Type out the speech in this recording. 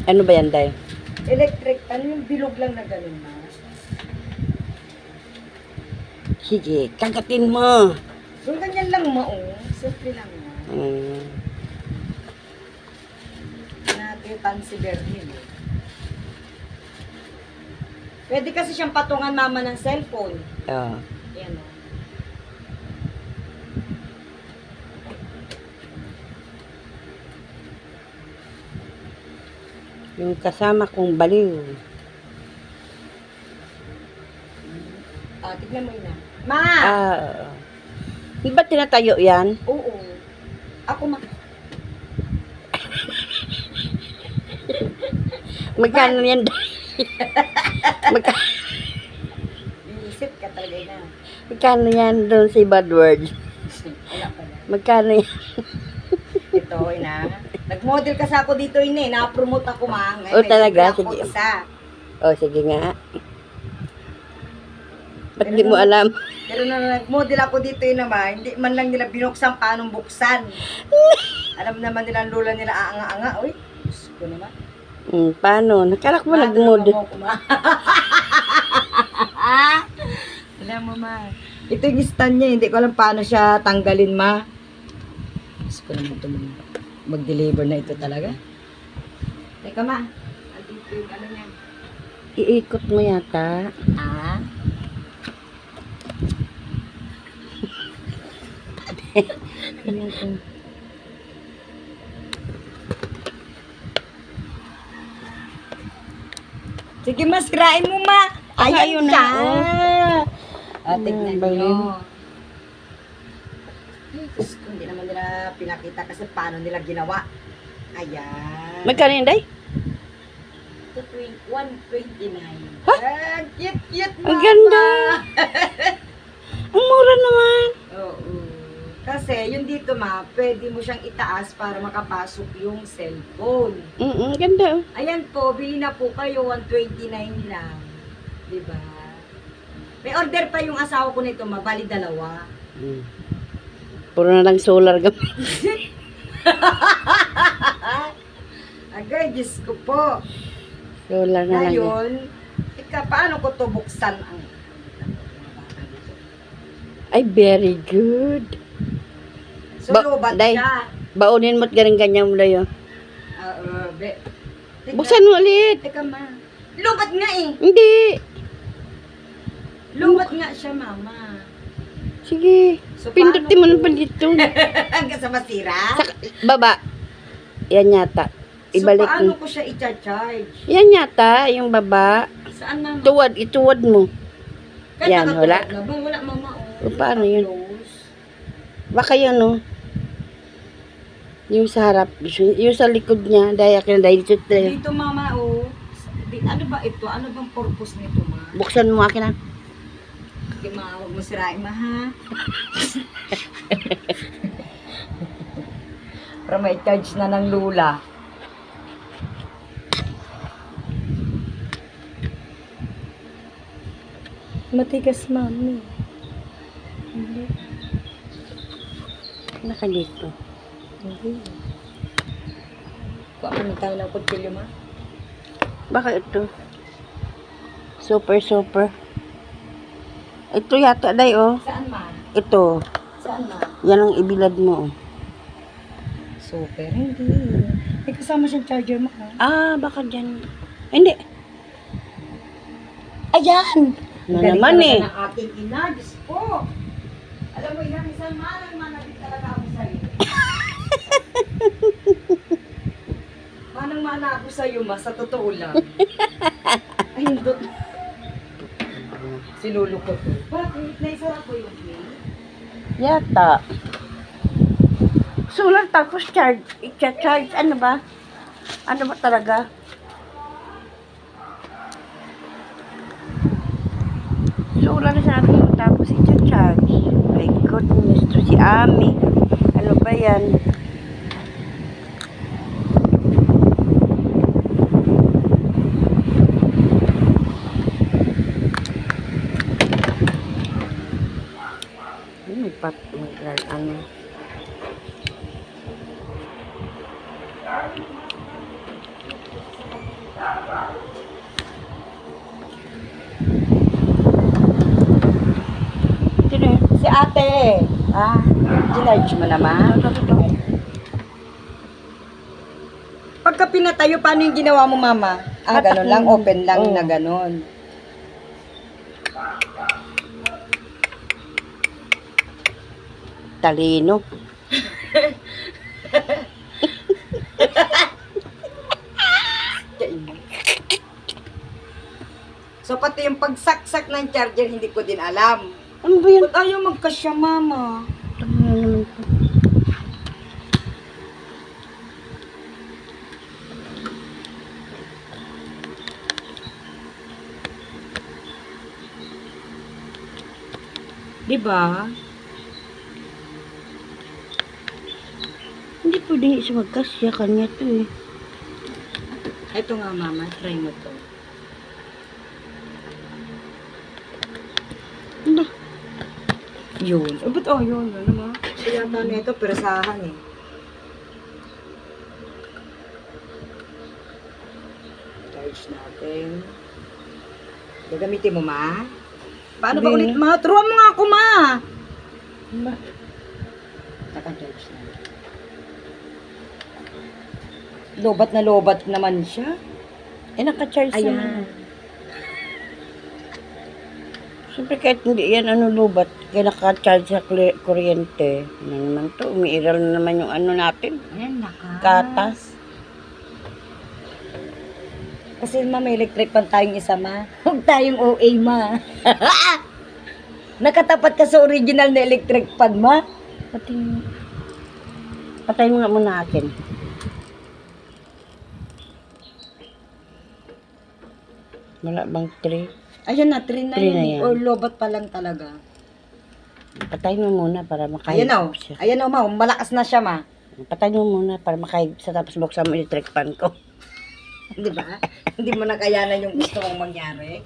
Ano ba yan, Day? Electric, ano yung bilog lang na ganun na? Sige, kagatin mo. Yung ganyan lang simple lang na. Nakitan si Berlin eh. Pwede kasi siyang patungan mama ng cellphone. Oo. Yan o. Yung kasama kong baliw. Tignan mo yun na. Ma! Di ba tinatayo yan? Oo. Ako Magkano yan, Day? Iisip ka talaga na. Magkano yan doon sa bad words? Wala pala. Magkano yan? Ito, ina. Nag-model kasi ako dito, ina. Na-promote ako, ma. Ngayon, Oh, talaga? Ako Sige. isa. Oh, sige nga. Ba't di mo alam? Pero na nag-model ako dito, ina, ma. Hindi man lang nila binuksan paanong buksan. Alam naman nila ang lola nila aanga-anga. Uy, Diyos ko naman. Paano? Nakarak mo nag-model. Alam mo, ma. Ito yung stand niya. Hindi ko alam paano siya tanggalin, ma. Diyos ko naman ito mag-deliver na ito talaga. Teka, ma. Andito yung ano niya. Iikot mo yata. Sige, mas kirain mo, ma. Ayun na, Tignan Ayun, nyo. Diyos ko, hindi naman nila pinakita kasi paano nila ginawa. Ayan. Magkano yan, Day? 129. Ha? Cute, mama. Ang ganda. Ang mura naman. Oo. Kasi, yung dito, ma, pwede mo siyang itaas para makapasok yung cellphone. Ganda. Ayan po, bili na po kayo, 129 lang. Diba? May order pa yung asawa ko nito, ma, bali dalawa. Puro na lang solar gamit. Agay, Diyos ko po. Solar na lang. Ngayon, paano ko to buksan ang... Ay, very good. So, lobat Day, siya. baunin mo't ganyan-ganyan mo layo. Buksan mo ulit. Teka, ma. Lobat nga eh. Hindi. Lobat nga siya, mama. Sige. So, Pindutin mo paano na pa dito. Hanggang sa masira? Sa baba. Yan yata. Ibalik so, paano mo. ko siya i-charge? Yan yata, yung baba. Saan na? Ituwad mo. Kahit Yan, nakatuwad wala. na ba? Wala, mama. O, paano yun? Close. Baka yan, no? Yung sa harap. Yung sa likod niya. Daya ka na dahil dito. Dito, mama, ano ba ito? Ano bang purpose nito, ma? Buksan mo akin na. Sige, ma, huwag mo sirain, ma, ha? Para may charge na ng lula. Matigas, mami. Hindi. Naka dito. Hindi. Kuha kami tayo ng kutsilyo, ma. Baka ito. Super. Ito yata, Day, oh. Saan, ma? Ito. Saan, ma? Yan ang ibilad mo, oh. Super, hindi. May kasama siyang charger, ma. Baka dyan. Hindi. Ayan! Na naman, eh. Ng ating ina, Diyos po. Alam mo, isang manang manabit talaga ako sa'yo. Manang mana ako sa'yo, ma, sa totoo lang. Ay, hindot. Sinulukot ko. Bakit? Naisara ko yung play? Yata. Solar tapos charge. I-charge. Ano ba? Ano ba talaga? Solar sabi mo tapos i-charge. My goodness. To si Ami. Ano ba yan? Ano? ate. Ah, ginarge mo naman. Pagka pinatayo, paano yung ginawa mo, mama? Ah, ganun lang, open lang Oo. na ganun. Talino. So, pati yung pagsaksak ng charger, hindi ko din alam. Ano ba yan? Ba't ayaw magkasya, mama? Ano naman to? Diba? Hindi pwede siya magkasya. Kanya to eh. Ito nga, mama. Try mo to. Ano? Yun. Eh, ba't yun? Ano ma? Siya yata na ito, perasahan eh. Charge natin. Gagamitin mo, ma? Paano ba Hindi ulit, ma? Turuan mo nga ako, ma! Ano ba? Naka-charge na. Lobat na lobat naman siya. Eh, naka-charge naman. Ayan. Siyempre kahit hindi yan lubat, kaya naka-charge sa kuryente. Ano naman to? Umiiral na naman yung natin. Ayan, naka. Katas. Kasi ma, may electric pan tayong isa, ma. Huwag tayong OA, ma. Nakatapat ka sa original na electric pan, ma. Patay mo nga muna akin. Wala bang 3? Ayun na, 3 na Three yun. na eh. yan. Or lobat pa lang talaga. Patay mo muna para makahigop Ayan o. siya. Ayan o, ma. Malakas na siya, ma. Patay mo muna para makahigop siya tapos buksan mo yung electric pan ko. Di ba? Hindi mo na kayanan yung gusto mong mangyari.